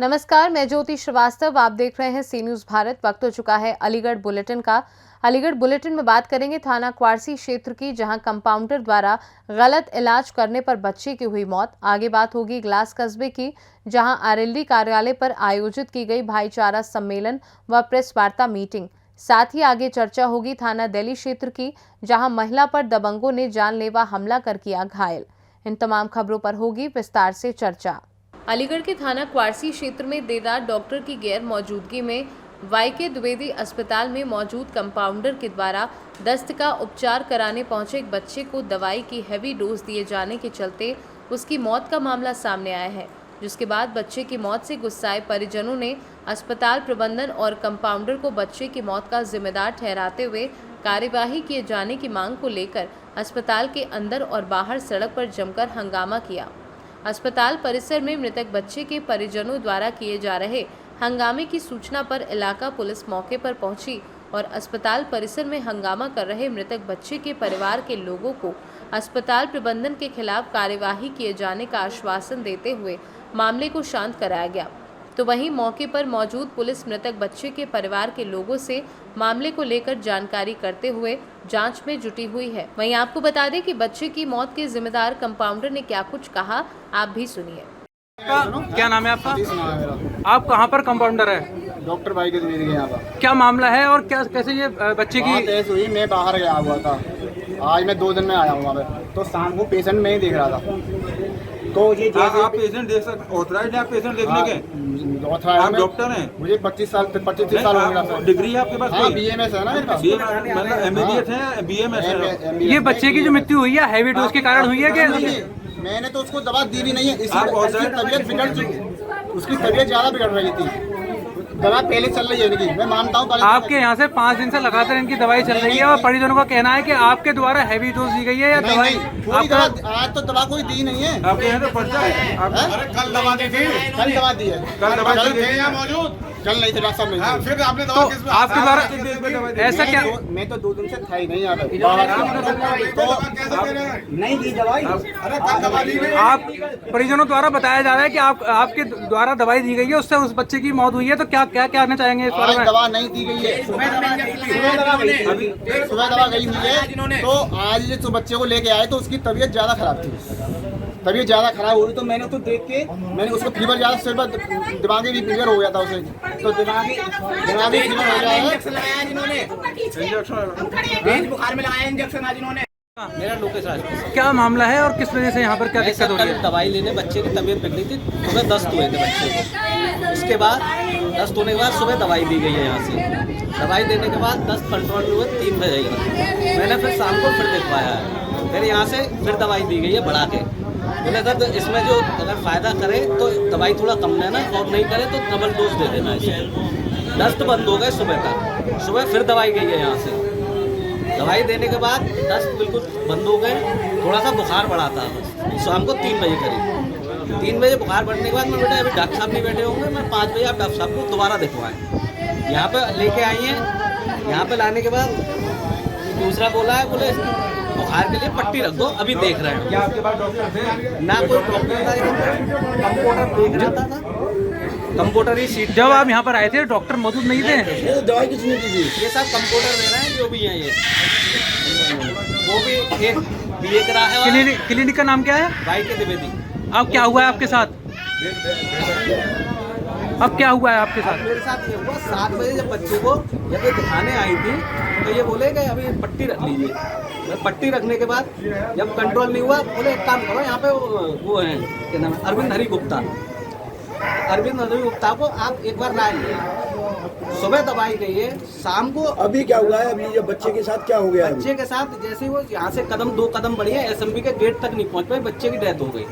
नमस्कार, मैं ज्योति श्रीवास्तव। आप देख रहे हैं सी न्यूज़ भारत। वक्त हो चुका है अलीगढ़ बुलेटिन का। अलीगढ़ बुलेटिन में बात करेंगे थाना क्वारसी क्षेत्र की, जहां कंपाउंडर द्वारा गलत इलाज करने पर बच्चे की हुई मौत। आगे बात होगी ग्लास कस्बे की, जहां आरएलडी कार्यालय पर आयोजित की गई भाईचारा सम्मेलन व प्रेस वार्ता मीटिंग। साथ ही आगे चर्चा होगी थाना दिल्ली क्षेत्र की, जहां महिला पर दबंगों ने जानलेवा हमला कर किया घायल। इन तमाम खबरों पर होगी विस्तार से चर्चा। अलीगढ़ के थाना क्वारसी क्षेत्र में देर रात डॉक्टर की गैर मौजूदगी में वाईके द्विवेदी अस्पताल में मौजूद कंपाउंडर के द्वारा दस्त का उपचार कराने पहुंचे एक बच्चे को दवाई की हैवी डोज दिए जाने के चलते उसकी मौत का मामला सामने आया है, जिसके बाद बच्चे की मौत से गुस्साए परिजनों ने अस्पताल प्रबंधन और कंपाउंडर को बच्चे की मौत का जिम्मेदार ठहराते हुए कार्यवाही किए जाने की मांग को लेकर अस्पताल के अंदर और बाहर सड़क पर जमकर हंगामा किया। अस्पताल परिसर में मृतक बच्चे के परिजनों द्वारा किए जा रहे हंगामे की सूचना पर इलाका पुलिस मौके पर पहुंची और अस्पताल परिसर में हंगामा कर रहे मृतक बच्चे के परिवार के लोगों को अस्पताल प्रबंधन के खिलाफ कार्यवाही किए जाने का आश्वासन देते हुए मामले को शांत कराया गया। तो वहीं मौके पर मौजूद पुलिस मृतक बच्चे के परिवार के लोगों से मामले को लेकर जानकारी करते हुए जांच में जुटी हुई है। वहीं आपको बता दें कि बच्चे की मौत के जिम्मेदार कंपाउंडर ने क्या कुछ कहा, आप भी सुनिए। क्या नाम है आपका? आप कहाँ पर कंपाउंडर है? डॉक्टर भाई के द्विवेदी के यहाँ पर। क्या मामला है और क्या कैसे ये बच्चे की बात हुई? मैं बाहर गया हुआ था, आज मैं 2 दिन में आया हूँ, तो शाम को पेशेंट में ही देख रहा था। तो ये आप पेशेंट देख सकते, ऑथराइज्ड आप पेशेंट देखने के? आप डॉक्टर हैं? मुझे 25 साल हो गया। डिग्री है आपके पास? हाँ, BMS है ना मेरे पास। मतलब MBBS है, BMS है। ये बच्चे की जो मृत्यु हुई है हैवी डोज के कारण हुई है क्या? मैंने तो उसको दवा दी भी नहीं है, इसकी तबीयत बिगड़ चुकी, उसकी तबीयत ज्यादा बिगड़ रही थी। दवा पहले चल रही है इनकी, मैं मानता हूँ। आपके यहाँ से 5 दिन से लगातार इनकी दवाई चल रही है और परिजनों का कहना है कि आपके द्वारा हैवी डोज दी गई है या दवाई? आज तो दवा कोई दी नहीं है। आपके यहाँ तो पर्चा है? कल दवा दी थी, कल दवा दी है, कल दवा मौजूद कल नहीं थे डॉक्टर साहब नहीं। फिर आपने तो आपके द्वारा ऐसा क्या? मैं तो 2 दिन से था ही नहीं यहाँ पे, नहीं दी दवाई। आप परिजनों द्वारा बताया जा रहा है कि आपके द्वारा दवाई दी गई है, उससे उस बच्चे की मौत हुई है, तो क्या क्या कहना चाहेंगे इस बारे में? दवा नहीं दी गई है, सुबह दवा गई हुई है। तो आज जो बच्चे को लेके आए तो उसकी तबीयत ज्यादा खराब थी, तबीयत ज्यादा खराब हो रही। तो मैंने तो देख के मैंने उसको फीवर ज्यादा, सिर पर दिमागी भी फीवर हो गया था उसे, तो दिमागी फीवर हो गया है। बुखार में लगाया इंजेक्शन आज इन्होंने। मेरा लोकेश राज। क्या मामला है और किस वजह से यहाँ पर क्या दिक्कत हो रही है? दवाई लेने बच्चे की तबीयत बिगड़ी थी, सुबह दस्त हुए थे बच्चे को। उसके बाद दस्त होने के बाद सुबह दवाई दी गई है यहाँ से। दवाई देने के बाद दस्त कंट्रोल में हुए 3 बजे। मैंने फिर शाम को फिर दिखवाया है, फिर यहाँ से फिर दवाई दी गई है बढ़ा के। मैंने सर तो इसमें जो अगर फ़ायदा करे तो दवाई थोड़ा कम लेना, और नहीं करे तो डबल डोज दे देना इसे। दस्त बंद हो गए सुबह तक, सुबह फिर दवाई गई है यहाँ से। दवाई देने के बाद दस्त बिल्कुल बंद हो गए, थोड़ा सा बुखार बढ़ा था शाम को 3 बजे करीब। 3 बजे बुखार बढ़ने के बाद मैं बेटा अभी डॉक्टर साहब नहीं बैठे होंगे, मैं 5 बजे आप डॉक्टर साहब को दोबारा दिखवाएं। यहाँ पे लेके आई हैं, यहाँ पे लाने के बाद दूसरा बोला है, बोले बुखार के लिए पट्टी रख दो, अभी देख रहे हैं। क्या आपके पास डॉक्टर थे? ना कोई डॉक्टर था, कंप्यूटर देख रहा था, कंप्यूटर ही सीट। जब आप यहाँ पर आए थे डॉक्टर मौजूद नहीं थे? दवाई किसने दी थी? ये सब कंप्यूटर दे रहे हैं जो भी हैं, ये वो भी एक BA करा है। क्लिनिक का नाम क्या है? भाई के द्विवेदी। अब क्या हुआ है आपके साथ? अब क्या हुआ है आपके साथ? मेरे साथ ये हुआ 7 बजे जब बच्चे को जब ये दिखाने आई थी तो ये बोले कि अभी पट्टी रख लीजिए। पट्टी रखने के बाद जब कंट्रोल नहीं हुआ, बोले एक काम करो, यहाँ पे वो है क्या नाम है, अरविंद हरी गुप्ता को आप एक बार ला लीजिए। सुबह दवाई गई है, शाम को। अभी क्या हुआ है? अभी ये बच्चे के साथ क्या हो गया? बच्चे के साथ जैसे वो यहाँ से 2 कदम बढ़ी है, SMB के गेट तक नहीं पहुँच पाए, बच्चे की डेथ हो गई।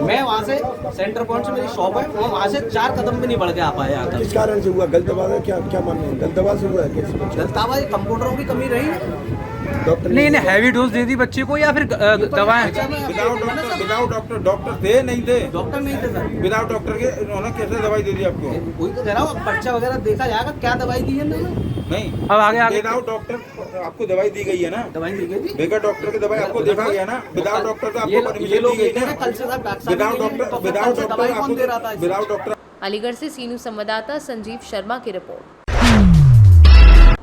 मैं वहाँ से सेंटर पॉइंट से मेरी शॉप है, वहाँ से 4 कदम भी नहीं बढ़ के आ पाया यहाँ तक। किस कारण से हुआ? गलत दवा? क्या मानना है? गलत दवा से हुआ है? गलत दवा, कंप्यूटरों की कमी रही। डॉक्टर नहीं हैवी डोज दे दी बच्चे को या फिर दवाएं? विदाउट डॉक्टर थे नहीं थे? डॉक्टर नहीं थे सर। विदाउट डॉक्टर के उन्होंने कैसे दवाई दे दी आपको? वही तो कह रहा हूँ, पर्चा वगैरह देखा जाएगा क्या दवाई दी है ना। नहीं, अब आगे विदाउट डॉक्टर आपको दवाई दी गई है ना? दवाई दी गई थी बगैर डॉक्टर की दवाई आपको देखा गया ना? विदाउट डॉक्टर तो आपको परमिशन दी गई ना? कल से विदाउट डॉक्टर आपको विदाउट डॉक्टर अलीगढ़ से सी न्यूज संवाददाता संजीव शर्मा की रिपोर्ट।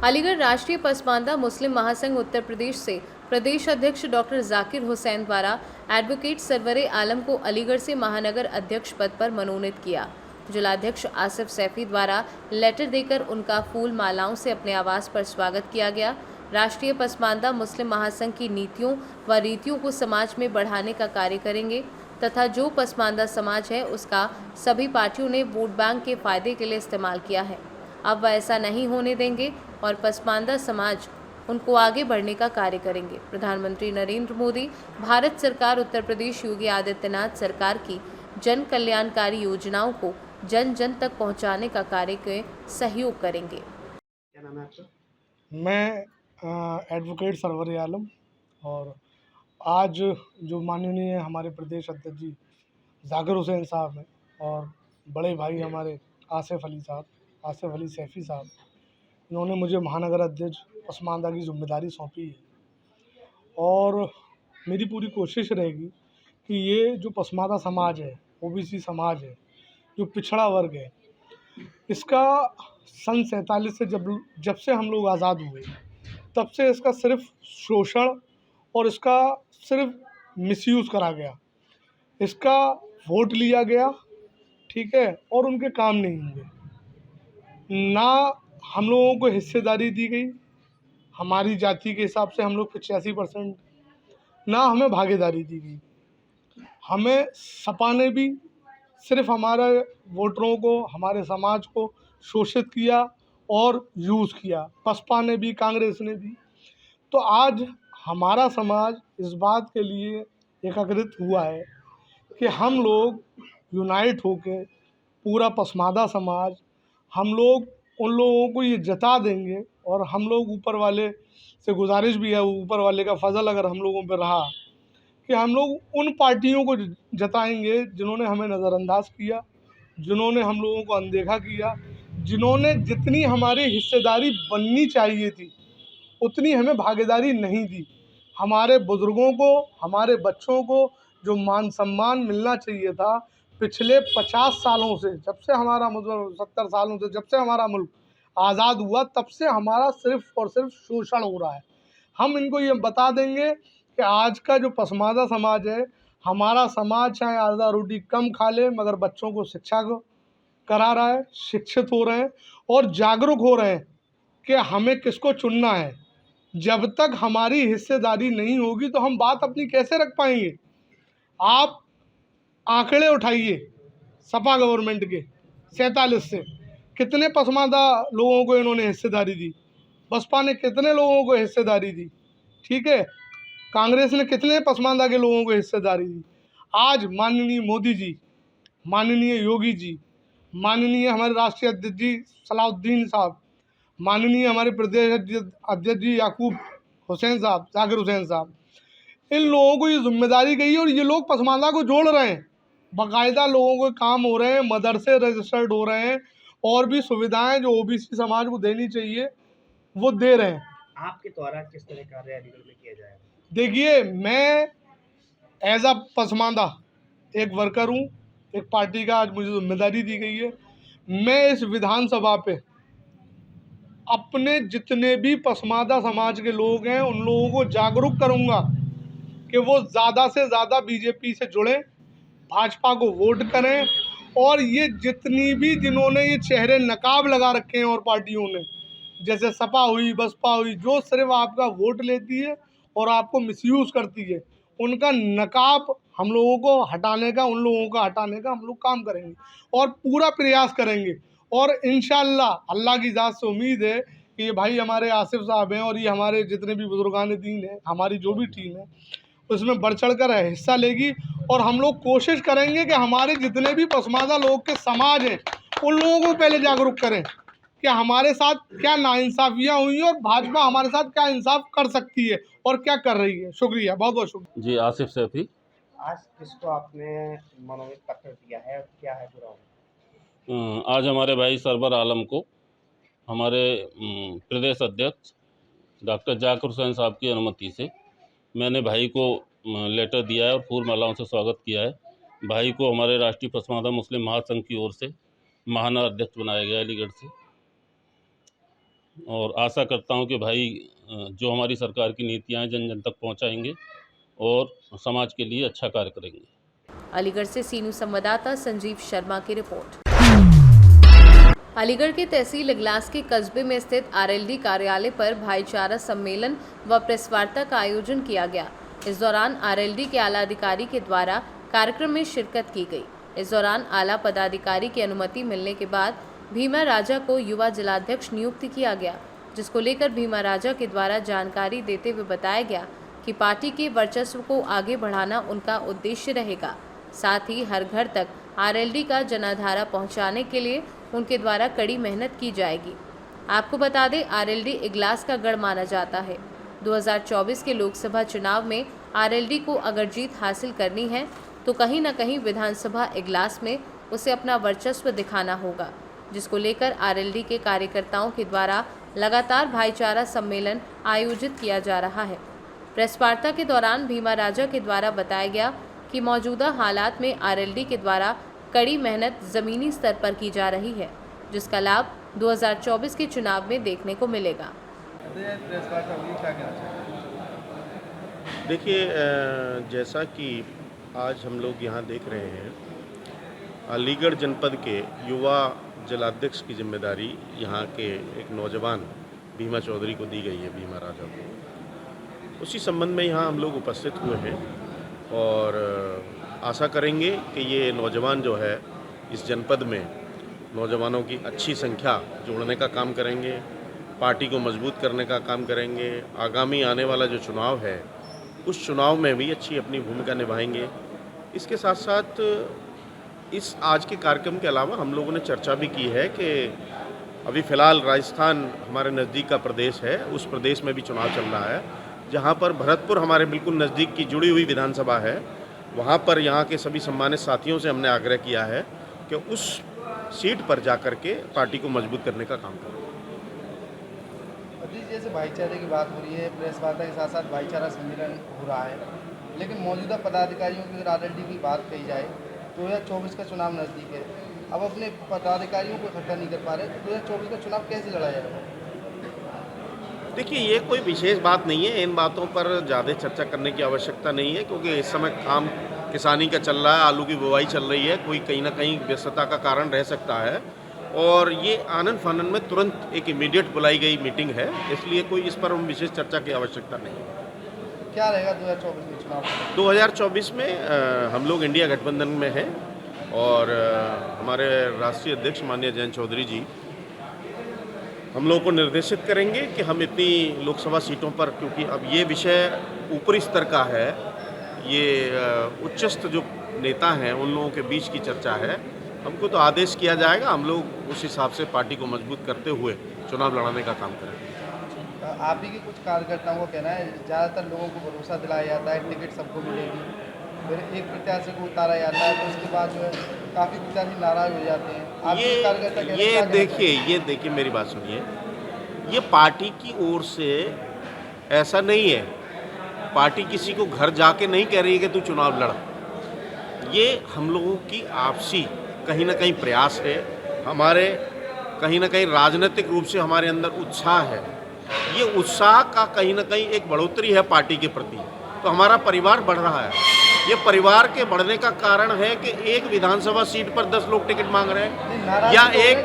अलीगढ़ राष्ट्रीय पसमानदा मुस्लिम महासंघ उत्तर प्रदेश से प्रदेश अध्यक्ष डॉक्टर जाकिर हुसैन द्वारा एडवोकेट सरवरे आलम को अलीगढ़ से महानगर अध्यक्ष पद पर मनोनीत किया। जिलाध्यक्ष आसिफ सैफी द्वारा लेटर देकर उनका फूल मालाओं से अपने आवास पर स्वागत किया गया। राष्ट्रीय पसमानदा मुस्लिम महासंघ की नीतियों व रीतियों को समाज में बढ़ाने का कार्य करेंगे तथा जो पसमानदा समाज है उसका सभी पार्टियों ने वोट बैंक के फायदे के लिए इस्तेमाल किया है। अब वह ऐसा नहीं होने देंगे और पसमानदा समाज उनको आगे बढ़ने का कार्य करेंगे। प्रधानमंत्री नरेंद्र मोदी, भारत सरकार, उत्तर प्रदेश योगी आदित्यनाथ सरकार की जन कल्याणकारी योजनाओं को जन जन तक पहुंचाने का कार्य के सहयोग करेंगे। क्या नाम है आपका? मैं एडवोकेट सरवरे आलम, और आज जो माननीय हमारे प्रदेश अध्यक्ष जी जाकिर हुसैन साहब हैं और बड़े भाई हमारे आसिफ अली सैफ़ी साहब, इन्होंने मुझे महानगर अध्यक्ष पसमानदा की जिम्मेदारी सौंपी है। और मेरी पूरी कोशिश रहेगी कि ये जो पसमानदा समाज है, ओबीसी समाज है, जो पिछड़ा वर्ग है, इसका सन 47 से जब से हम लोग आज़ाद हुए तब से इसका सिर्फ शोषण और इसका सिर्फ मिसयूज़ करा गया। इसका वोट लिया गया, ठीक है, और उनके काम नहीं हुए। ना हम लोगों को हिस्सेदारी दी गई, हमारी जाति के हिसाब से हम लोग 85%, ना हमें भागीदारी दी गई। हमें सपा ने भी सिर्फ हमारे वोटरों को, हमारे समाज को शोषित किया और यूज़ किया, बसपा ने भी, कांग्रेस ने भी। तो आज हमारा समाज इस बात के लिए एकत्रित हुआ है कि हम लोग यूनाइट होकर, पूरा पसमानदा समाज, हम लोग उन लोगों को ये जता देंगे, और हम लोग ऊपर वाले से गुजारिश भी है, ऊपर वाले का फजल अगर हम लोगों पर रहा, कि हम लोग उन पार्टियों को जताएंगे जिन्होंने हमें नज़रअंदाज किया, जिन्होंने हम लोगों को अनदेखा किया, जिन्होंने जितनी हमारी हिस्सेदारी बननी चाहिए थी उतनी हमें भागीदारी नहीं दी। हमारे बुज़ुर्गों को, हमारे बच्चों को जो मान सम्मान मिलना चाहिए था, पिछले 50 सालों से, जब से हमारा मुल्क 70 सालों से जब से हमारा मुल्क आज़ाद हुआ, तब से हमारा सिर्फ और सिर्फ शोषण हो रहा है। हम इनको ये बता देंगे कि आज का जो पसमानदा समाज है, हमारा समाज चाहे आधा रोटी कम खा ले मगर बच्चों को शिक्षा को करा रहा है, शिक्षित हो रहे हैं और जागरूक हो रहे हैं कि हमें किसको चुनना है। जब तक हमारी हिस्सेदारी नहीं होगी तो हम बात अपनी कैसे रख पाएंगे। आप आंकड़े उठाइए सपा गवर्नमेंट के 47 से कितने पसमानदा लोगों को इन्होंने हिस्सेदारी दी, बसपा ने कितने लोगों को हिस्सेदारी दी, ठीक है, कांग्रेस ने कितने पसमानदा के लोगों को हिस्सेदारी दी। आज माननीय मोदी जी, माननीय योगी जी, माननीय हमारे राष्ट्रीय अध्यक्ष जी सलाउद्दीन साहब, माननीय हमारे प्रदेश अध्यक्ष जी याकूब हुसैन साहब, जाकिर हुसैन साहब, इन लोगों को ये जिम्मेदारी गई है और ये लोग पसमानदा को जोड़ रहे हैं। बाकायदा लोगों को काम हो रहे हैं, मदरसे रजिस्टर्ड हो रहे हैं, और भी सुविधाएं जो ओबीसी समाज को देनी चाहिए वो दे रहे हैं। आपके द्वारा किस तरह कार्य अलीगढ़ में किया जाएगा? देखिए, मैं एज अ पसमानदा एक वर्कर हूँ, एक पार्टी का आज मुझे जिम्मेदारी दी गई है। मैं इस विधानसभा पे अपने जितने भी पसमानदा समाज के लोग हैं उन लोगों को जागरूक करूँगा कि वो ज़्यादा से ज़्यादा बीजेपी से जुड़ें, भाजपा को वोट करें, और ये जितनी भी जिन्होंने ये चेहरे नकाब लगा रखे हैं और पार्टियों ने, जैसे सपा हुई, बसपा हुई, जो सिर्फ आपका वोट लेती है और आपको मिसयूज़ करती है, उनका नकाब हम लोगों को हटाने का, उन लोगों का हटाने का हम लोग काम करेंगे और पूरा प्रयास करेंगे। और इंशाअल्लाह अल्लाह की ज़ात से उम्मीद है कि ये भाई हमारे आसिफ साहब हैं और ये हमारे जितने भी बुजुर्गान दीन हैं, हमारी जो भी टीम है उसमें बढ़ चढ़ कर हिस्सा लेगी, और हम लोग कोशिश करेंगे कि हमारे जितने भी पसमानदा लोग के समाज हैं उन लोगों को पहले जागरूक करें कि हमारे साथ क्या नाइंसाफ़ियाँ हुई हैं और भाजपा हमारे साथ क्या इंसाफ कर सकती है और क्या कर रही है। शुक्रिया, बहुत बहुत शुक्रिया। जी, आसिफ सैफी। आज किसको आपने मनोनीत पत्र दिया है और क्या है पूरा? आज हमारे भाई सरवर आलम को हमारे प्रदेश अध्यक्ष डॉक्टर जाकिर हुसैन साहब की अनुमति से मैंने भाई को लेटर दिया है और फूल मालाओं से स्वागत किया है। भाई को हमारे राष्ट्रीय पसमानदा मुस्लिम महासंघ की ओर से महानगर अध्यक्ष बनाया गया अलीगढ़ से। और आशा करता हूं कि भाई जो हमारी सरकार की नीतियां हैं जन जन तक पहुंचाएंगे और समाज के लिए अच्छा कार्य करेंगे। अलीगढ़ से सी न्यूज़ संवाददाता संजीव शर्मा की रिपोर्ट। अलीगढ़ के तहसील इगलास के कस्बे में स्थित आरएलडी कार्यालय पर भाईचारा सम्मेलन व प्रेस वार्ता का आयोजन किया गया। इस दौरान आरएलडी के आला अधिकारी के द्वारा कार्यक्रम में शिरकत की गई। इस दौरान आला पदाधिकारी की अनुमति मिलने के बाद भीमा राजा को युवा जिलाध्यक्ष नियुक्त किया गया, जिसको लेकर भीमा राजा के द्वारा जानकारी देते हुए बताया गया कि पार्टी के वर्चस्व को आगे बढ़ाना उनका उद्देश्य रहेगा। साथ ही हर घर तक आरएलडी का जनाधारा पहुंचाने के लिए उनके द्वारा कड़ी मेहनत की जाएगी। आपको बता दें, आरएलडी इगलास का गढ़ माना जाता है। 2024 के लोकसभा चुनाव में आरएलडी को अगर जीत हासिल करनी है तो कहीं न कहीं विधानसभा इगलास में उसे अपना वर्चस्व दिखाना होगा, जिसको लेकर आरएलडी के कार्यकर्ताओं के द्वारा लगातार भाईचारा सम्मेलन आयोजित किया जा रहा है। प्रेस वार्ता के दौरान भीमा राजा के द्वारा बताया गया कि मौजूदा हालात में आरएलडी के द्वारा कड़ी मेहनत जमीनी स्तर पर की जा रही है, जिसका लाभ 2024 के चुनाव में देखने को मिलेगा। देखिए, जैसा कि आज हम लोग यहाँ देख रहे हैं, अलीगढ़ जनपद के युवा जिलाध्यक्ष की जिम्मेदारी यहाँ के एक नौजवान भीमा चौधरी को दी गई है, भीमा राजा को। उसी संबंध में यहाँ हम लोग उपस्थित हुए हैं और आशा करेंगे कि ये नौजवान जो है इस जनपद में नौजवानों की अच्छी संख्या जोड़ने का काम करेंगे, पार्टी को मजबूत करने का काम करेंगे। आगामी आने वाला जो चुनाव है उस चुनाव में भी अच्छी अपनी भूमिका निभाएंगे। इसके साथ साथ इस आज के कार्यक्रम के अलावा हम लोगों ने चर्चा भी की है कि अभी फ़िलहाल राजस्थान हमारे नज़दीक का प्रदेश है, उस प्रदेश में भी चुनाव चल रहा है, जहां पर भरतपुर हमारे बिल्कुल नज़दीक की जुड़ी हुई विधानसभा है। वहां पर यहाँ के सभी सम्मानित साथियों से हमने आग्रह किया है कि उस सीट पर जाकर के पार्टी को मजबूत करने का काम करें। जैसे भाईचारे की बात हो रही है, प्रेस वार्ता के साथ साथ भाईचारा सम्मेलन हो रहा है, लेकिन मौजूदा पदाधिकारियों की अगर आरएलडी की बात कही जाए, 2024 का चुनाव नज़दीक है, अब अपने पदाधिकारियों को इकट्ठा नहीं कर पा रहे, तो 2024 का चुनाव कैसे लड़ा जाएगा? देखिए, ये कोई विशेष बात नहीं है, इन बातों पर ज़्यादा चर्चा करने की आवश्यकता नहीं है, क्योंकि इस समय काम किसानी का चल रहा है, आलू की बुवाई चल रही है, कोई कहीं ना कहीं व्यस्तता का कारण रह सकता है और ये आनन फानन में तुरंत एक इमीडिएट बुलाई गई मीटिंग है, इसलिए कोई इस पर विशेष चर्चा की आवश्यकता नहीं है। क्या रहेगा 2024 में चुनाव? 2024 में हम लोग इंडिया गठबंधन में हैं और हमारे राष्ट्रीय अध्यक्ष माननीय जयंत चौधरी जी हम लोगों को निर्देशित करेंगे कि हम इतनी लोकसभा सीटों पर, क्योंकि अब ये विषय ऊपरी स्तर का है, ये उच्चस्थ जो नेता हैं उन लोगों के बीच की चर्चा है, हमको तो आदेश किया जाएगा, हम लोग उस हिसाब से पार्टी को मजबूत करते हुए चुनाव लड़ाने का काम करेंगे। आप ही के कुछ कार्यकर्ताओं का कहना है ज़्यादातर लोगों को भरोसा दिलाया जाता है टिकट सबको मिलेगी, फिर एक प्रत्याशी को उतारा जाता है, तो उसके बाद जो है काफ़ी प्रत्याशी नाराज हो जाते हैं। ये देखिए मेरी बात सुनिए, ये पार्टी की ओर से ऐसा नहीं है, पार्टी किसी को घर जाके नहीं कह रही है कि तू चुनाव लड़। ये हम लोगों की आपसी कहीं ना कहीं प्रयास है, हमारे कहीं ना कहीं राजनीतिक रूप से हमारे अंदर उत्साह है, ये उत्साह का कहीं ना कहीं एक बढ़ोतरी है पार्टी के प्रति, तो हमारा परिवार बढ़ रहा है। ये परिवार के बढ़ने का कारण है कि एक विधानसभा सीट पर 10 लोग टिकट मांग रहे हैं या एक,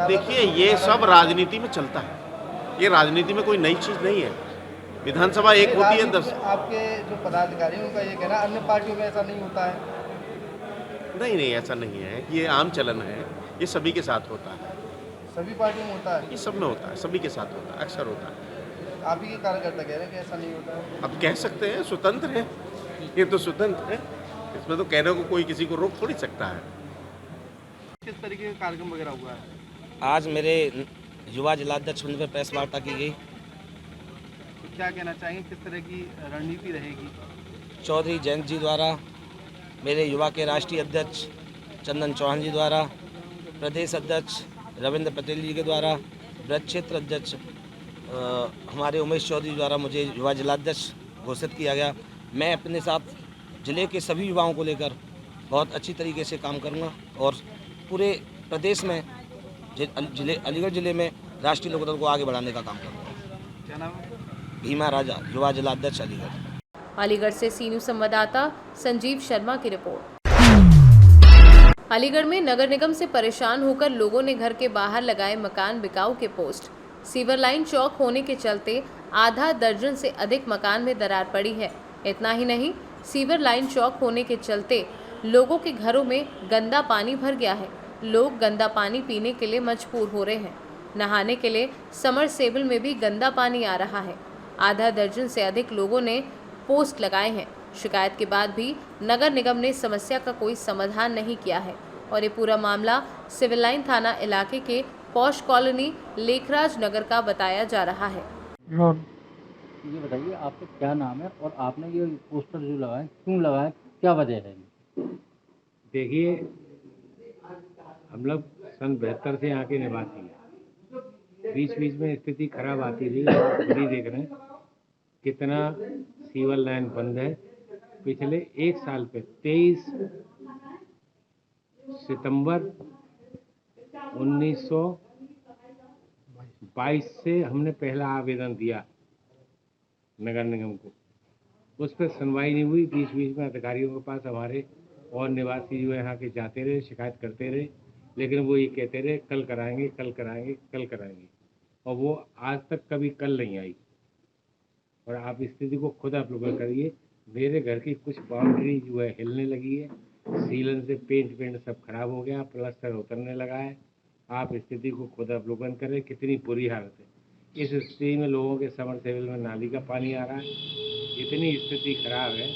देखिए ये सब राजनीति में चलता है, ये राजनीति में कोई नई चीज़ नहीं है। विधानसभा एक होती है 10। आपके जो पदाधिकारी हैं उनका ये कहना, अन्य पार्टियों में ऐसा नहीं होता है। नहीं, ऐसा नहीं है, ये आम चलन है, ये सभी के साथ होता है, सभी पार्टियों में होता है, ये सब में होता है, सभी के साथ होता है, अक्सर होता है। आप ही के कार्यकर्ता कह रहे हैं कि ऐसा नहीं होता है। अब कह सकते हैं, स्वतंत्र है, ये तो स्वतंत्र है, इसमें तो कहने को कोई किसी को रोक थोड़ी सकता है। किस तरीके का कार्यक्रम वगैरह हुआ है? आज मेरे युवा जिलाध्यक्ष पर प्रेस वार्ता की गई। तो क्या कहना चाहेंगे, किस तरह की रणनीति रहेगी? चौधरी जयंत जी द्वारा, मेरे युवा के राष्ट्रीय अध्यक्ष चंदन चौहान जी द्वारा, प्रदेश अध्यक्ष रविंद्र पटेल जी के द्वारा, ब्रज क्षेत्र अध्यक्ष हमारे उमेश चौधरी द्वारा मुझे युवा जिलाध्यक्ष घोषित किया गया। मैं अपने साथ जिले के सभी युवाओं को लेकर बहुत अच्छी तरीके से काम करूंगा और पूरे प्रदेश में अलीगढ़ जिले में राष्ट्रीय लोकतंत्र को आगे बढ़ाने का काम करूँगा। क्या नाम है? भीमा राजा, युवा जिलाध्यक्ष अलीगढ़। अलीगढ़ से सी न्यूज़ संवाददाता संजीव शर्मा की रिपोर्ट। अलीगढ़ में नगर निगम से परेशान होकर लोगों ने घर के बाहर लगाए मकान बिकाऊ के पोस्ट। सीवर लाइन चौक होने के चलते आधा दर्जन से अधिक मकान में दरार पड़ी है। इतना ही नहीं, सीवर लाइन चौक होने के चलते लोगों के घरों में गंदा पानी भर गया है। लोग गंदा पानी पीने के लिए मजबूर हो रहे हैं। नहाने के लिए समरसेबल में भी गंदा पानी आ रहा है। आधा दर्जन से अधिक लोगों ने पोस्ट लगाए हैं। शिकायत के बाद भी नगर निगम ने समस्या का कोई समाधान नहीं किया है और ये पूरा मामला सिविल लाइन थाना इलाके के पॉश कॉलोनी लेखराज नगर का बताया जा रहा है। ये बताइए आपका क्या नाम है और आपने ये पोस्टर जो लगाए क्यों लगाए, क्या वजह है? देखिए, हम लोग सन 72 से यहाँ के निवासी हैं। बीच बीच में स्थिति खराब आती थी। अभी देख रहे हैं कितना सीवर लाइन बंद है। पिछले एक साल पे 23 सितंबर 1922 से हमने पहला आवेदन दिया नगर निगम को। उस पर सुनवाई नहीं हुई। बीच बीच में अधिकारियों के पास हमारे और निवासी जो है यहाँ के जाते रहे, शिकायत करते रहे, लेकिन वो ये कहते रहे कल कराएंगे, कल कराएंगे, कल कराएंगे, और वो आज तक कभी कल नहीं आई। और आप स्थिति को खुद आप लोग करिए। मेरे घर की कुछ बाउंड्री जो है हिलने लगी है, सीलन से पेंट सब खराब हो गया, प्लास्टर उतरने लगा है। आप स्थिति को खुद अवलोकन करें कितनी बुरी हालत है। इस स्थिति में लोगों के समरसेबल में नाली का पानी आ रहा है। इतनी स्थिति खराब है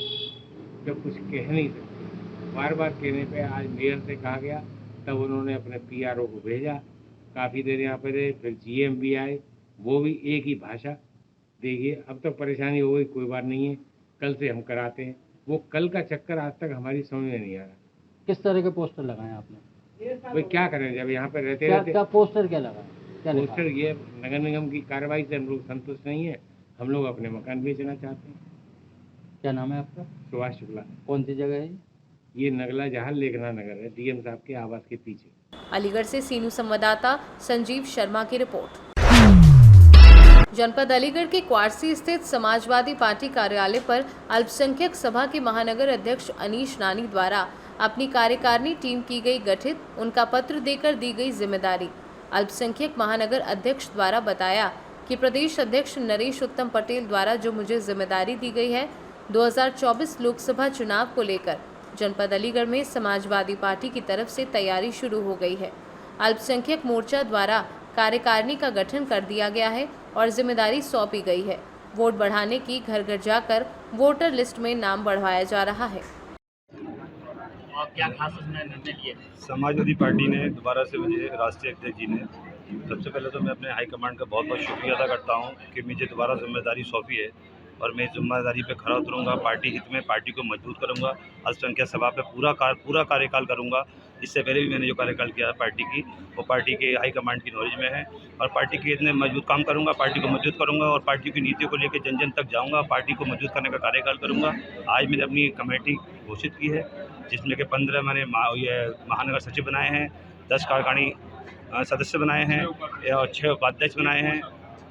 कि कुछ कह नहीं सकते। बार बार कहने पे आज मेयर से कहा गया, तब उन्होंने अपने PRO को भेजा। काफ़ी देर यहाँ पर रहे, फिर GM भी आए, वो भी एक ही भाषा। देखिए, अब तो परेशानी हो गई, कोई बात नहीं है, कल से हम कराते हैं। वो कल का चक्कर आज तक हमारी समझ में नहीं आ रहा। किस तरह के पोस्टर लगाए आपने? भाई क्या करें, जब यहाँ पर रहते क्या पोस्टर क्या लगाए? पोस्टर ये नगर निगम की कार्रवाई से हम लोग संतुष्ट नहीं है। हम लोग अपने मकान बेचना चाहते हैं। क्या नाम है आपका? सुभाष शुक्ला। कौन सी जगह है ये? नगला जहाँ लेखना नगर है, DM साहब के आवास के पीछे। अलीगढ़ से सी न्यूज़ संवाददाता संजीव शर्मा की रिपोर्ट। जनपद अलीगढ़ के क्वारसी स्थित समाजवादी पार्टी कार्यालय पर अल्पसंख्यक सभा के महानगर अध्यक्ष अनीश नानी द्वारा अपनी कार्यकारिणी टीम की गई गठित। उनका पत्र देकर दी गई जिम्मेदारी। अल्पसंख्यक महानगर अध्यक्ष द्वारा बताया कि प्रदेश अध्यक्ष नरेश उत्तम पटेल द्वारा जो मुझे जिम्मेदारी दी गई है, 2024 लोकसभा चुनाव को लेकर जनपद अलीगढ़ में समाजवादी पार्टी की तरफ से तैयारी शुरू हो गई है। अल्पसंख्यक मोर्चा द्वारा कार्यकारिणी का गठन कर दिया गया है और जिम्मेदारी सौंपी गई है। वोट बढ़ाने की घर घर जाकर वोटर लिस्ट में नाम बढ़वाया जा रहा है। और क्या खास निर्णय लिए? समाजवादी पार्टी ने दोबारा से मुझे राष्ट्रीय अध्यक्ष जी ने, सबसे पहले तो मैं अपने हाईकमांड का बहुत बहुत शुक्रिया अदा करता हूं कि मुझे दोबारा जिम्मेदारी सौंपी है और मैं इस जिम्मेदारी पे खरा उतरूँगा। पार्टी हित में पार्टी को मजबूत करूँगा। अल्पसंख्यक सभा पे पूरा कार्यकाल करूँगा। इससे पहले भी मैंने जो कार्यकाल किया है पार्टी की, वो पार्टी के हाईकमांड की नॉलेज में है और पार्टी के इतने मजबूत काम करूँगा। पार्टी को मजबूत करूँगा और पार्टी की नीतियों को लेकर जन जन तक जाऊँगा। पार्टी को मजबूत करने का कार्यकाल करूँगा। आज मैंने अपनी कमेटी घोषित की है, जिसमें कि 15 मैंने महानगर सचिव बनाए हैं, 10 कार्यकारिणी सदस्य बनाए हैं और 6 उपाध्यक्ष बनाए हैं,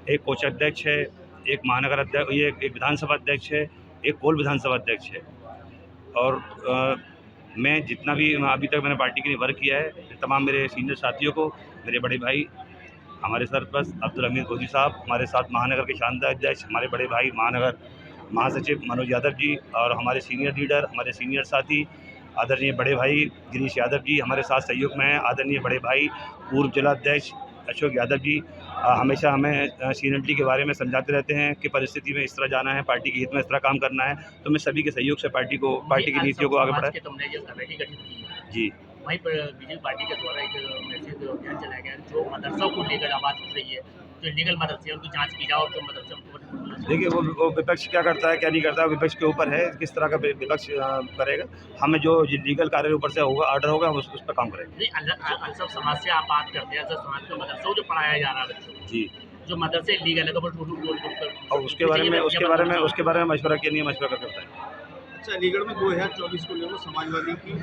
1 कोषाध्यक्ष है, 1 महानगर अध्यक्ष, ये 1 विधानसभा अध्यक्ष है, 1 कोल विधानसभा अध्यक्ष है। और मैं जितना भी अभी तक मैंने पार्टी के लिए वर्क किया है, तमाम मेरे सीनियर साथियों को, मेरे बड़े भाई हमारे सरपंच अब्दुल हमीद गोजी साहब, हमारे साथ महानगर के शानदार अध्यक्ष, हमारे बड़े भाई महानगर महासचिव मनोज यादव जी और हमारे सीनियर लीडर, हमारे सीनियर साथी आदरणीय बड़े भाई गिरीश यादव जी हमारे साथ सहयोग में हैं। आदरणीय बड़े भाई पूर्व जिलाध्यक्ष अशोक यादव जी हमेशा हमें सीनियरिटी के बारे में समझाते रहते हैं कि परिस्थिति में इस तरह जाना है, पार्टी के हित में इस तरह काम करना है। तो मैं सभी के सहयोग से पार्टी की नीतियों को आगे बढ़ाएं। जी, वहीं पर बीजेपी पार्टी के द्वारा एक मैसेज अभियान चलाया गया जो मदरसों को लेकर आवाज़ उठ रही है, जो इलीगल मदरसे उनको जांच की जाए और जो मदरसे। देखिए, वो विपक्ष क्या करता है क्या नहीं करता है, विपक्ष के ऊपर है किस तरह का विपक्ष करेगा। हमें जो लीगल कार्य ऊपर से होगा, ऑर्डर होगा, हम उस पर काम करेंगे। अलसब समाज से आप बात करते हैं, अलसब समाज में मदरसों जो पढ़ाया जा रहा है बच्चों जी, जो मदरसे लीगल है तो और उसके बारे में मशवरा के लिए मशवरा करता है। अच्छा, अलीगढ़ में 2024 को लेकर समाजवादी की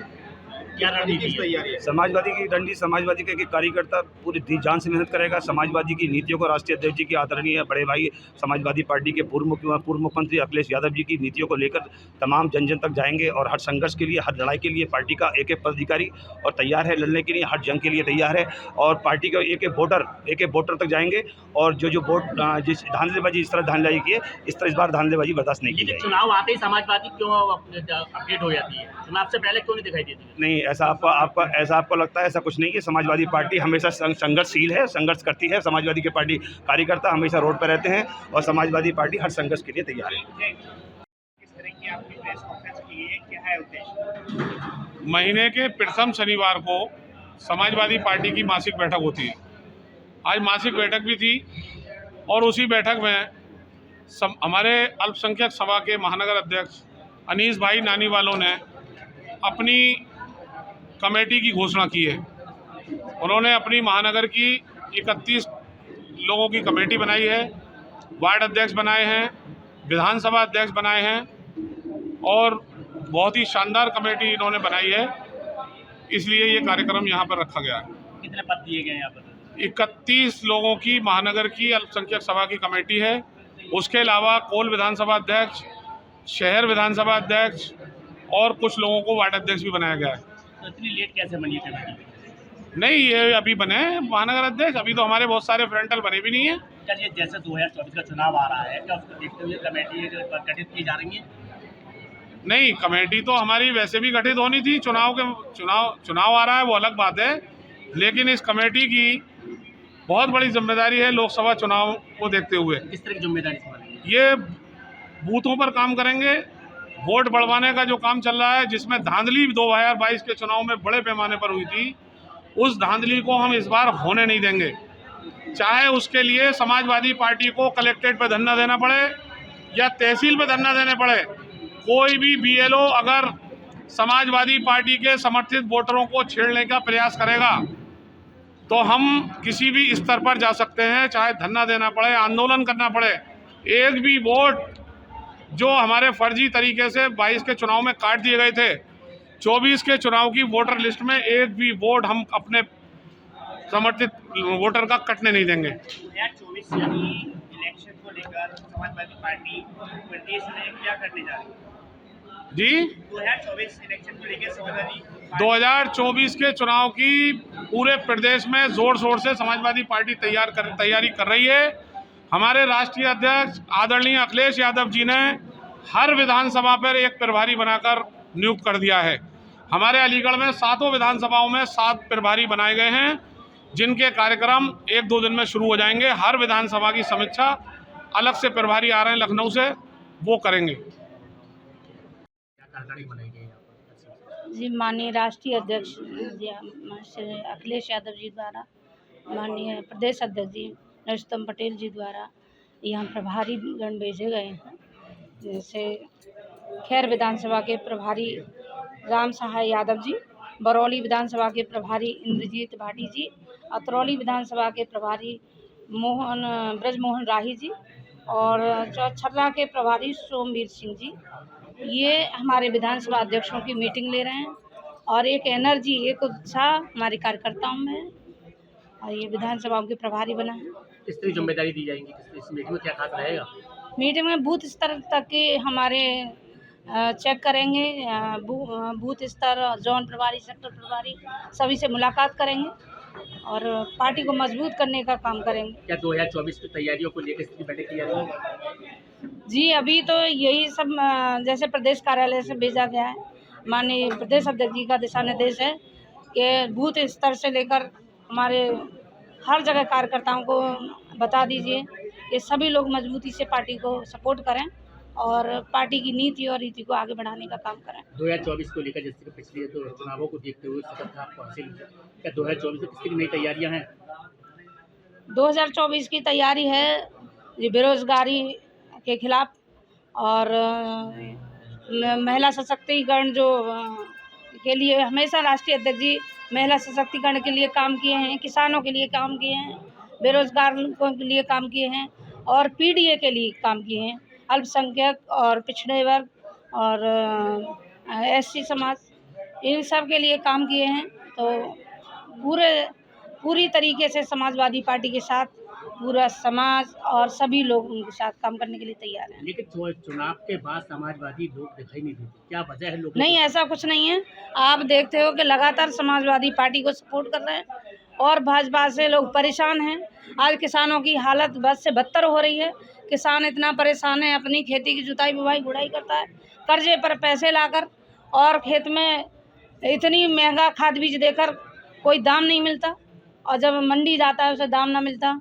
क्या रणनीति है? समाजवादी की रणनीति, समाजवादी के कार्यकर्ता पूरी जान से मेहनत करेगा। समाजवादी की नीतियों को राष्ट्रीय अध्यक्ष जी की आदरणीय बड़े भाई समाजवादी पार्टी के पूर्व मुख्यमंत्री अखिलेश यादव जी की नीतियों को लेकर तमाम जन जन तक जाएंगे और हर संघर्ष के लिए, हर लड़ाई के लिए पार्टी का एक एक पदाधिकारी और तैयार है लड़ने के लिए, हर जंग के लिए तैयार है। और पार्टी का एक एक वोटर तक जाएंगे और जो वोट जिस धांधलेबाजी इस तरह धांधलेबाजी की है, इस तरह इस बार धांधलेबाजी बर्दाश्त नहीं की जाएगी। चुनाव आते ही समाजवादी क्यों अपडेट हो जाती है? चुनाव से पहले क्यों नहीं दिखाई देती? नहीं, ऐसा आपको लगता है? ऐसा कुछ नहीं कि समाजवादी पार्टी हमेशा संघर्षशील है, संघर्ष करती है। समाजवादी की पार्टी कार्यकर्ता हमेशा रोड पर रहते हैं और समाजवादी पार्टी हर संघर्ष के लिए तैयार है। महीने के प्रथम शनिवार को समाजवादी पार्टी की मासिक बैठक होती है। आज मासिक बैठक भी थी और उसी बैठक में हमारे अल्पसंख्यक सभा के महानगर अध्यक्ष अनीस भाई नानीवालों ने अपनी कमेटी की घोषणा की है। उन्होंने अपनी महानगर की 31 लोगों की कमेटी बनाई है, वार्ड अध्यक्ष बनाए हैं, विधानसभा अध्यक्ष बनाए हैं और बहुत ही शानदार कमेटी इन्होंने बनाई है। इसलिए ये कार्यक्रम यहाँ पर रखा गया है। कितने पद दिए गए यहाँ पर? 31 लोगों की महानगर की अल्पसंख्यक सभा की कमेटी है। उसके अलावा कोल विधानसभा अध्यक्ष, शहर विधानसभा अध्यक्ष और कुछ लोगों को वार्ड अध्यक्ष भी बनाया गया है। तो इतनी लेट कैसे बनी है कमेटी? नहीं, ये अभी बने महानगर अध्यक्ष, अभी तो हमारे बहुत सारे फ्रंटल बने भी नहीं है। क्या ये जैसे 2024 का चुनाव आ रहा है, क्या उसको देखते हुए कमेटी गठित की जा रही है? नहीं, कमेटी तो हमारी वैसे भी गठित होनी थी। चुनाव आ रहा है वो अलग बात है, लेकिन इस कमेटी की बहुत बड़ी जिम्मेदारी है लोकसभा चुनाव को देखते हुए। किस तरह की जिम्मेदारी? ये बूथों पर काम करेंगे, वोट बढ़वाने का जो काम चल रहा है, जिसमें धांधली 2022 के चुनाव में बड़े पैमाने पर हुई थी, उस धांधली को हम इस बार होने नहीं देंगे। चाहे उसके लिए समाजवादी पार्टी को कलेक्ट्रेट पर धरना देना पड़े या तहसील पर धरना देने पड़े, कोई भी BLO अगर समाजवादी पार्टी के समर्थित वोटरों को छेड़ने का प्रयास करेगा तो हम किसी भी स्तर पर जा सकते हैं, चाहे धरना देना पड़े, आंदोलन करना पड़े। एक भी वोट जो हमारे फर्जी तरीके से 22 के चुनाव में काट दिए गए थे, 24 के चुनाव की वोटर लिस्ट में एक भी वोट हम अपने समर्थित वोटर का कटने नहीं देंगे। 2024 यानी इलेक्शन को लेकर समाजवादी पार्टी प्रदेश में क्या करने जा रही है? जी, 2024 इलेक्शन को लेकर समाजवादी 2024 के चुनाव की पूरे प्रदेश में जोर शोर से समाजवादी पार्टी तैयारी कर रही है। हमारे राष्ट्रीय अध्यक्ष आदरणीय अखिलेश यादव जी ने हर विधानसभा पर एक प्रभारी बनाकर नियुक्त कर दिया है। हमारे अलीगढ़ में 7 विधानसभाओं में 7 प्रभारी बनाए गए हैं, जिनके कार्यक्रम 1-2 दिन में शुरू हो जाएंगे। हर विधानसभा की समीक्षा अलग से प्रभारी आ रहे हैं लखनऊ से, वो करेंगे। जी, माननीय राष्ट्रीय अध्यक्ष श्री अखिलेश यादव जी द्वारा, माननीय प्रदेश अध्यक्ष जी नरोत्तम पटेल जी द्वारा यहाँ प्रभारी गण भेजे गए हैं। जैसे खैर विधानसभा के प्रभारी राम सहाय यादव जी, बरौली विधानसभा के प्रभारी इंद्रजीत भाटी जी, अतरौली विधानसभा के प्रभारी ब्रजमोहन राही जी और छर्रा के प्रभारी सोमवीर सिंह जी। ये हमारे विधानसभा अध्यक्षों की मीटिंग ले रहे हैं और एक एनर्जी, एक उत्साह हमारे कार्यकर्ताओं में है और ये विधानसभा के प्रभारी बना है। किस तरह जिम्मेदारी दी जाएगी? इस मीटिंग में क्या खास रहेगा? मीटिंग में बूथ स्तर तक के हमारे चेक करेंगे, बूथ स्तर, जोन प्रभारी, सेक्टर प्रभारी, सभी से मुलाकात करेंगे और पार्टी को मजबूत करने का काम करेंगे। क्या 2024 की तैयारियों को लेकर इसकी बैठक की जा रही है? जी, अभी तो यही सब जैसे प्रदेश कार्यालय से भेजा गया है, माननीय प्रदेश अध्यक्ष जी का दिशा निर्देश है कि बूथ स्तर से लेकर हमारे हर जगह कार्यकर्ताओं को बता दीजिए कि सभी लोग मजबूती से पार्टी को सपोर्ट करें और पार्टी की नीति और रीति को आगे बढ़ाने का काम करें। 2024 को लेकर जैसे पिछले चुनावों को देखते हुए सफलता आपको हासिल है, क्या 2024 में किसकी नई तैयारियां हैं? 2024 की तैयारी है ये बेरोजगारी के खिलाफ और महिला सशक्तिकरण जो के लिए हमेशा राष्ट्रीय अध्यक्ष जी महिला सशक्तिकरण के लिए काम किए हैं, किसानों के लिए काम किए हैं, बेरोजगारों के लिए काम किए हैं और PDA के लिए काम किए हैं, अल्पसंख्यक और पिछड़े वर्ग और SC समाज इन सब के लिए काम किए हैं। तो पूरी तरीके से समाजवादी पार्टी के साथ पूरा समाज और सभी लोग उनके साथ काम करने के लिए तैयार हैं। लेकिन चुनाव के बाद समाजवादी लोग दिखाई नहीं देते, क्या वजह है? लोगों नहीं, ऐसा कुछ नहीं है। आप देखते हो कि लगातार समाजवादी पार्टी को सपोर्ट कर रहे हैं और भाजपा से लोग परेशान हैं। आज किसानों की हालत बद से बदतर हो रही है। किसान इतना परेशान है, अपनी खेती की जुताई बुवाई गुड़ाई करता है कर्जे पर पैसे लाकर, और खेत में इतनी महंगा खाद बीज देकर कोई दाम नहीं मिलता, और जब मंडी जाता है उसे दाम ना मिलता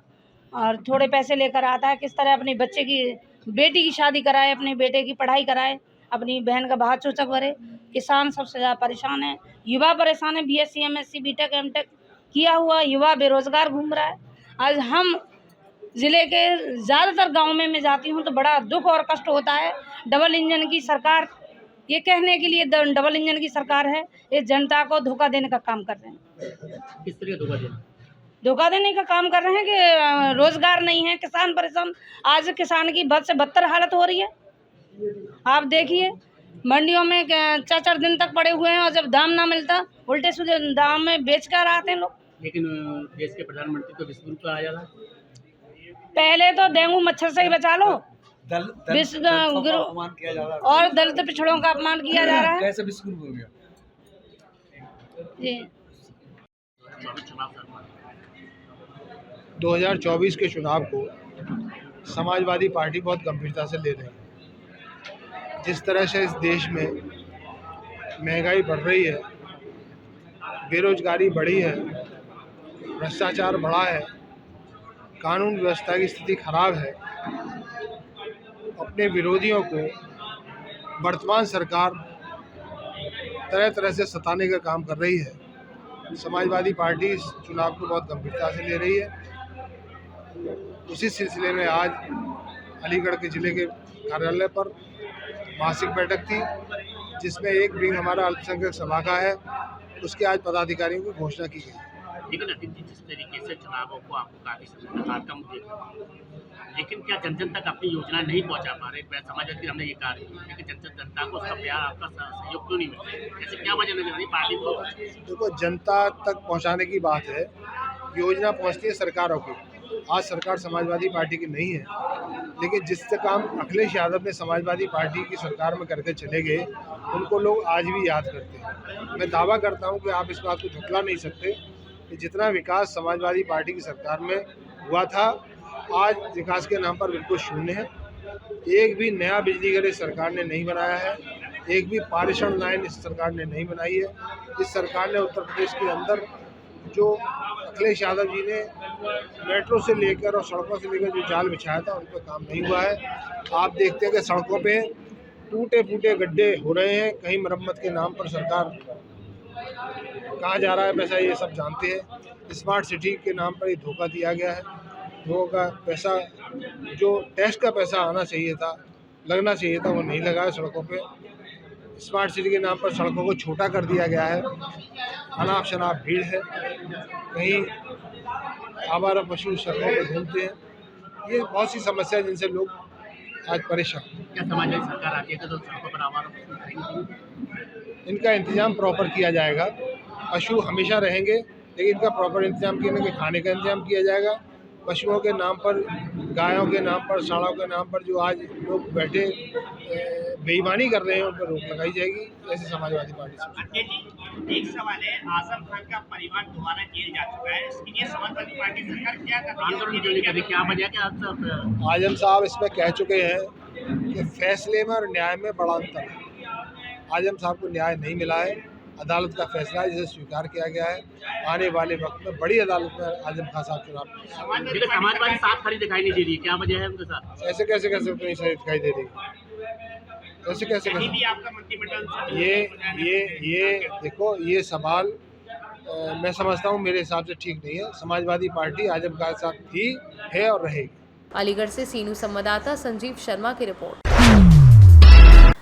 और थोड़े पैसे लेकर आता है। किस तरह अपनी बच्चे की बेटी की शादी कराए, अपने बेटे की पढ़ाई कराए, अपनी बहन का बाहर चूचक भरे। किसान सबसे ज़्यादा परेशान है, युवा परेशान है। BSc MSc BTech MTech किया हुआ युवा बेरोजगार घूम रहा है। आज हम ज़िले के ज़्यादातर गाँव में मैं जाती हूँ तो बड़ा दुख और कष्ट होता है। डबल इंजन की सरकार, ये कहने के लिए डबल इंजन की सरकार है, ये जनता को धोखा देने का काम कर रहे हैं। किस तरह धोखा देना? धोखा देने का काम कर रहे हैं कि रोजगार नहीं है, किसान परेशान। आज किसान की बद से बदतर हालत हो रही है। आप देखिए मंडियों में 4-4 दिन तक पड़े हुए हैं और जब दाम ना मिलता उल्टे सीधे दाम में बेच कर आते हैं लोग। लेकिन देश के प्रधानमंत्री तो विश्व गुरु का आ जा रहा। पहले तो डेंगू मच्छर से ही बचा लो, विश्व गुरु और दलित पिछड़ों का अपमान किया जा रहा है। कैसे विश्व गुरु हो गया? जी 2024 के चुनाव को समाजवादी पार्टी बहुत गंभीरता से ले रही है। जिस तरह से इस देश में महंगाई बढ़ रही है, बेरोजगारी बढ़ी है, भ्रष्टाचार बढ़ा है, कानून व्यवस्था की स्थिति खराब है, अपने विरोधियों को वर्तमान सरकार तरह तरह से सताने का काम कर रही है। समाजवादी पार्टी इस चुनाव को बहुत गंभीरता से ले रही है। उसी सिलसिले में आज अलीगढ़ के ज़िले के कार्यालय पर मासिक बैठक थी, जिसमें एक विंग हमारा अल्पसंख्यक सभा का है, उसके आज पदाधिकारियों की घोषणा की गई। लेकिन अतीत जी, जिस तरीके से चुनावों को आपको काफी सकारात्मक देखा, लेकिन क्या जन जन तक अपनी योजना नहीं पहुंचा पा रहे? समाजवादी हमने ये कहा, लेकिन जनता को उसका प्यार, आपका सहयोग क्यों नहीं मिल रहा? ऐसे क्या वजह नजर आ रही पार्टी को? देखो, जनता तक पहुंचाने की बात है, योजना पहुंचती है सरकारों की। आज सरकार समाजवादी पार्टी की नहीं है, लेकिन जिस काम अखिलेश यादव ने समाजवादी पार्टी की सरकार में करके चले गए, उनको लोग आज भी याद करते हैं। मैं दावा करता हूं कि आप इस बात को झुठला नहीं सकते कि जितना विकास समाजवादी पार्टी की सरकार में हुआ था, आज विकास के नाम पर बिल्कुल शून्य है। एक भी नया बिजली घर इस सरकार ने नहीं बनाया है, एक भी पारेषण लाइन इस सरकार ने नहीं बनाई है। इस सरकार ने उत्तर प्रदेश के अंदर जो अखिलेश यादव जी ने मेट्रो से लेकर और सड़कों से लेकर जो जाल बिछाया था, उन पर काम नहीं हुआ है। आप देखते हैं कि सड़कों पे टूटे फूटे गड्ढे हो रहे हैं। कहीं मरम्मत के नाम पर सरकार कहाँ जा रहा है पैसा, ये सब जानते हैं। स्मार्ट सिटी के नाम पर ये धोखा दिया गया है। लोगों का पैसा, जो टैक्स का पैसा आना चाहिए था, लगना चाहिए था, वो नहीं लगा है सड़कों पे। स्मार्ट सिटी के नाम पर सड़कों को छोटा कर दिया गया है। अनाप शनाप भीड़ है, कहीं आवारा पशु सड़कों पे घूमते हैं। ये बहुत सी समस्या है जिनसे लोग आज परेशान। क्या समाजवादी सरकार आती है तो सड़कों पर आवारा पशु रहेंगे? इनका इंतजाम प्रॉपर किया जाएगा। पशु हमेशा रहेंगे, लेकिन इनका प्रॉपर इंतजाम किया, खाने का इंतजाम किया जाएगा। पशुओं के नाम पर, गायों के नाम पर, सांडों के नाम पर जो आज लोग बैठे बेईमानी कर रहे हैं, उन पर रोक लगाई जाएगी। ऐसे समाजवादी पार्टी से। एक सवाल है, आजम खान का परिवार दोबारा जेल जा चुका है, इसके लिए समाजवादी पार्टी सरकार क्या कर रही है? क्या वजह क्या? आजम साहब इसमें कह चुके हैं कि फैसले में और न्याय में बड़ा अंतर है। आजम साहब को न्याय नहीं मिला है, अदालत का फैसला है जिसे स्वीकार किया गया है। आने वाले वक्त में बड़ी अदालत में आजम खान साहब चुनाव। समाजवादी साफ खड़ी दिखाई नहीं दे रही, क्या वजह है उनके साथ? ऐसे कैसे नहीं सही दिखाई दे रही, ऐसे कैसे आपका मंत्रिमंडल? ये देखो, ये सवाल मैं समझता हूँ मेरे हिसाब से ठीक नहीं है। समाजवादी पार्टी आजम खान साहब थी, है और रहेगी। अलीगढ़ से सीनू संवाददाता संजीव शर्मा की रिपोर्ट।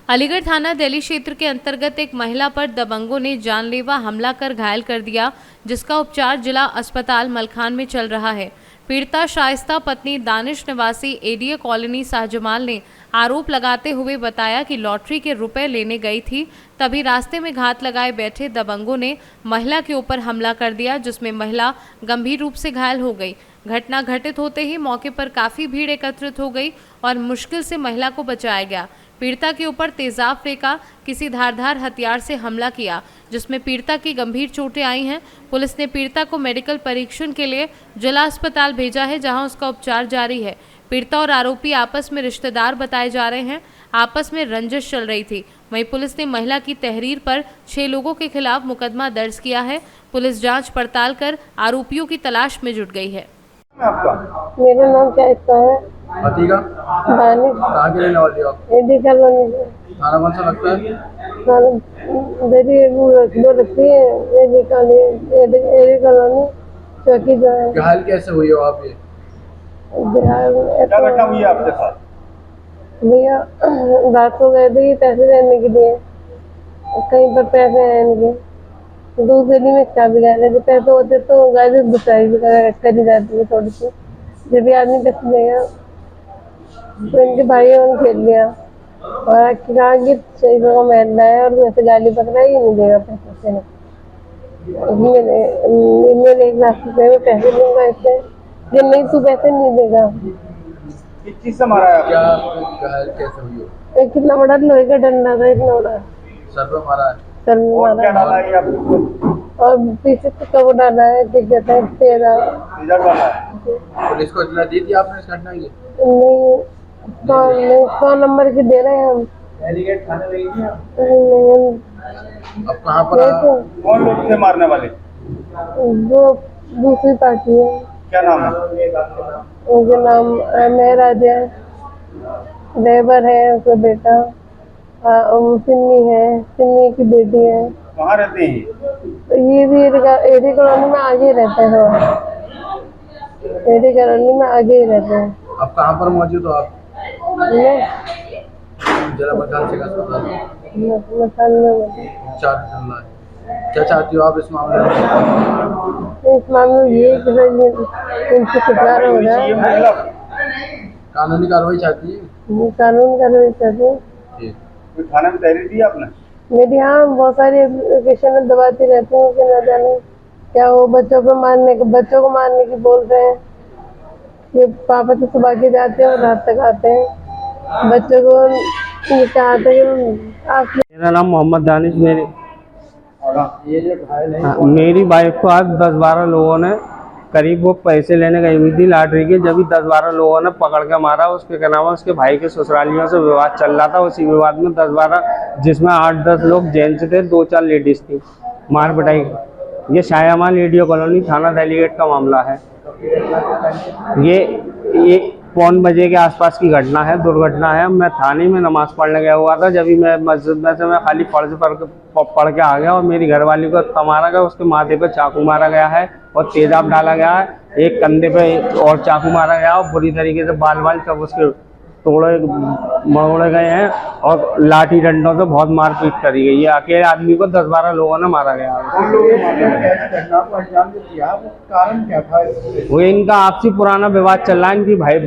अलीगढ़ थाना दिल्ली क्षेत्र के अंतर्गत एक महिला पर दबंगों ने जानलेवा हमला कर घायल कर दिया, जिसका उपचार जिला अस्पताल मलखान में चल रहा है। पीड़िता शाइस्ता पत्नी दानिश निवासी एडीए कॉलोनी शाहजमाल ने आरोप लगाते हुए बताया कि लॉटरी के रुपए लेने गई थी, तभी रास्ते में घात लगाए बैठे दबंगों ने महिला के ऊपर हमला कर दिया, जिसमें महिला गंभीर रूप से घायल हो गई। घटना घटित होते ही मौके पर काफी भीड़ एकत्रित हो गई और मुश्किल से महिला को बचाया गया। पीड़िता के ऊपर तेजाब फेंका, किसी धारदार हथियार से हमला किया, जिसमें पीड़िता की गंभीर चोटें आई हैं। पुलिस ने पीड़िता को मेडिकल परीक्षण के लिए जिला अस्पताल भेजा है, जहां उसका उपचार जारी है। पीड़िता और आरोपी आपस में रिश्तेदार बताए जा रहे हैं। आपस में रंजिश चल रही थी। वहीं पुलिस ने महिला की तहरीर पर 6 लोगों के खिलाफ मुकदमा दर्ज किया है। पुलिस जांच पड़ताल कर आरोपियों की तलाश में जुट गई है। मेरा नाम शाइस्ता है। अतीका दानिश। कहाँ के रहने वाली हो आप? एडी कॉलोनी से। थाना कौन सा लगता है? दो लगती है एडी कॉलोनी चौकी जो है। घायल कैसे हुई हो आप? ये क्या घटना हुई है आपके साथ? भैया रात को गए थे पैसे देने के लिए, कहीं पर पैसे हैं इनके, दूसरे दिन में चाबी गए थे। पैसे होते तो गाड़ी गुस्साई करी जाती है थोड़ी सी। जब भी आदमी पैसे देगा तो इनके भाइयों ने खेल लिया और कहा कि सही को मैच लाया और वैसे गाली पकड़ा ही नहीं देगा पैसे से। मेरे 1 लाख रुपये में पैसे दूंगा इससे, ये नहीं तू पैसे नहीं देगा। किस चीज से मारा है? क्या घायल कैसे हुई हो? एक कितना बड़ा लोहे का डंडा था, इतना बड़ा सर पे मारा है? सर में और क्या मारा डाला है आपको? और पीछे कब डाला है, क्या कहते हैं, तेरा डाला है। पुलिस को इतना दी थी आपने इस घटना की? नहीं 100 नंबर की दे रहे हैं हम। एलिगेट थाने ले गई आप? नहीं, अब कहाँ पर कौन लोग थे मारने वाले? वो दूसरी पार्टी है। क्या नाम है? उनके नाम महराज है, ड्राइवर है, उसका बेटा सिन्नी है, सिन्नी की बेटी है। कहाँ रहते हैं? ये भी एडी कॉलोनी में आगे रहते हैं। एडी कॉलोनी में आगे ही रहते हैं। अब कहाँ पर मौजूद हो आप? जिला मकान से अस्पताल में उपचार चल रहा है। क्या चाहती हो आप इस मामले में? इस मामले में ये इनसे छुटकारा हो जाए, कानूनी कार्रवाई चाहती है? कानून कार्रवाई चाहते हैं। कोई थाने में तहरीर दी आपने? मेरी हाँ बहुत सारी एप्लीकेशन दबाती रहती हूँ कि न जाने क्या वो बच्चों को मारने की बोल रहे हैं। ये पापा तो सुबह के जाते हैं और रात तक आते हैं। बच्चों को ये चाहते हैं। मेरा नाम मोहम्मद दानिश। ये जो घायल है मेरी वाइफ को आज 10-12 लोगों ने, करीब वो पैसे लेने गई हुई थी लॉटरी के, जब भी 10-12 लोगों ने पकड़ के मारा। उसके क्या नाम है, उसके भाई के ससुरालियों से विवाद चल रहा था। उसी विवाद में 10-12 जिसमें 8-10 लोग जेंट्स थे, 2-4 लेडीज थी, मार पिटाई। ये शाहजमाल एडीए कॉलोनी थाना डेलीगेट का मामला है। ये 1 बजे के आसपास की घटना है, दुर्घटना है। मैं थाने में नमाज पढ़ने गया हुआ था, जब भी मैं मस्जिद में से मैं खाली फर्ज पढ़ के आ गया और मेरी घरवाली को मारा गया। उसके माथे पे चाकू मारा गया है और तेजाब डाला गया है। एक कंधे पे और चाकू मारा गया और बुरी तरीके से बाल सब उसके तोड़े मरोड़े गए हैं और लाठी डंडों से बहुत मारपीट करी गई है। अकेले आदमी को 10-12 लोगों ने मारा गया। कारण क्या था? वो इनका आपसी पुराना विवाद चल रहा है। इनकी भाई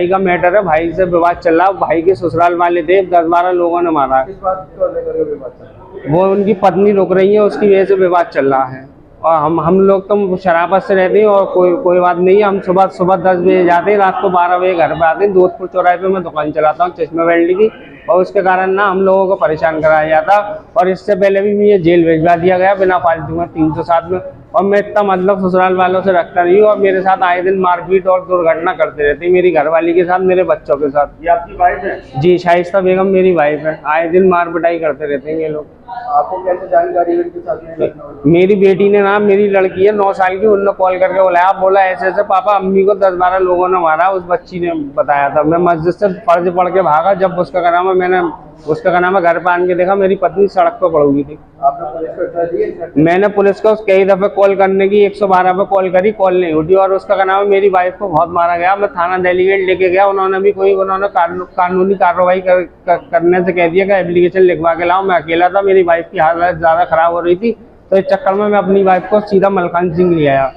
का मैटर है, भाई से विवाद चल रहा है। भाई के ससुराल वाले थे, 10-12 लोगों ने मारा। किस बात को लेकर विवाद चल रहा है? वो उनकी पत्नी रुक रही है, उसकी वजह से विवाद चल रहा है। और हम लोग तो शराबत से रहते हैं और कोई बात नहीं है। हम सुबह 10 बजे जाते हैं, रात को 12 बजे घर पे आते हैं। जोधपुर चौराहे पे मैं दुकान चलाता हूँ चश्मे वेल्डिंग की, और उसके कारण ना हम लोगों को परेशान कराया जाता। और इससे पहले भी मुझे जेल भिजवा दिया गया बिना फालतू में 307 में। और मैं इतना मतलब ससुराल वालों से रखता नहीं हूँ और मेरे साथ आए दिन मारपीट और दुर्घटना करते रहते हैं, मेरी घरवाली के साथ, मेरे बच्चों के साथ। ये आपकी वाइफ है? जी, शाइस्ता बेगम मेरी वाइफ है। आए दिन मार पिटाई करते रहते हैं ये लोग। आपको कैसे जानकारी हुई कि साथ में? मेरी बेटी ने ना, मेरी लड़की है 9 साल की, उन्होंने कॉल करके बुलाया। बोला ऐसे पापा अम्मी को 10-12 लोगों ने मारा। उस बच्ची ने बताया था। मैं मस्जिद से फर्ज पढ़ के भागा, जब उसका क्या नाम है, मैंने उसका क्या नाम है घर पे आन के देखा मेरी पत्नी सड़क पर पड़ हुई थी। आपने पुलिस को इत्तला दी? मैंने पुलिस को कई दफे कॉल करने की 112 पे कॉल करी, कॉल नहीं उठी। और उसका क्या नाम है, मेरी वाइफ को बहुत मारा गया। मैं थाना डेलीगेट लेके गया, उन्होंने भी उन्होंने कानूनी कार्रवाई करने से कह दिया कि एप्लीकेशन लिखवा के लाओ। मैं अकेला था, मेरी वाइफ की हालत ज़्यादा खराब हो रही थी, तो इस चक्कर में मैं अपनी वाइफ को सीधा मलखान सिंह ले आया।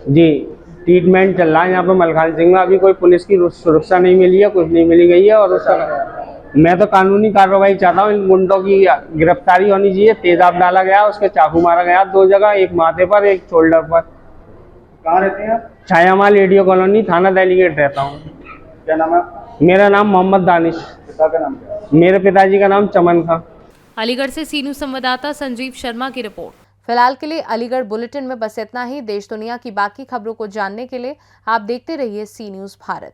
जी, ट्रीटमेंट चल रहा है यहाँ पे मलखान सिंह में। अभी कोई पुलिस की सुरक्षा नहीं मिली है, कुछ नहीं मिली गई है। और उसका मैं तो कानूनी कार्रवाई चाहता हूँ। इन गुंडों की गिरफ्तारी होनी चाहिए। तेजाब डाला गया, उसके चाकू मारा गया 2 जगह, एक माथे पर, एक शोल्डर पर। कहाँ रहते हैं आप? छायामाल रेडियो कॉलोनी, थाना डेलीगेट रहता हूँ। क्या नाम है? मेरा नाम मोहम्मद दानिश। पिता का नाम क्या है? मेरे पिताजी का नाम चमन खां। अलीगढ़ से सी न्यूज़ संवाददाता संजीव शर्मा की रिपोर्ट। फिलहाल के लिए अलीगढ़ बुलेटिन में बस इतना ही। देश दुनिया की बाकी खबरों को जानने के लिए आप देखते रहिए सी न्यूज़ भारत।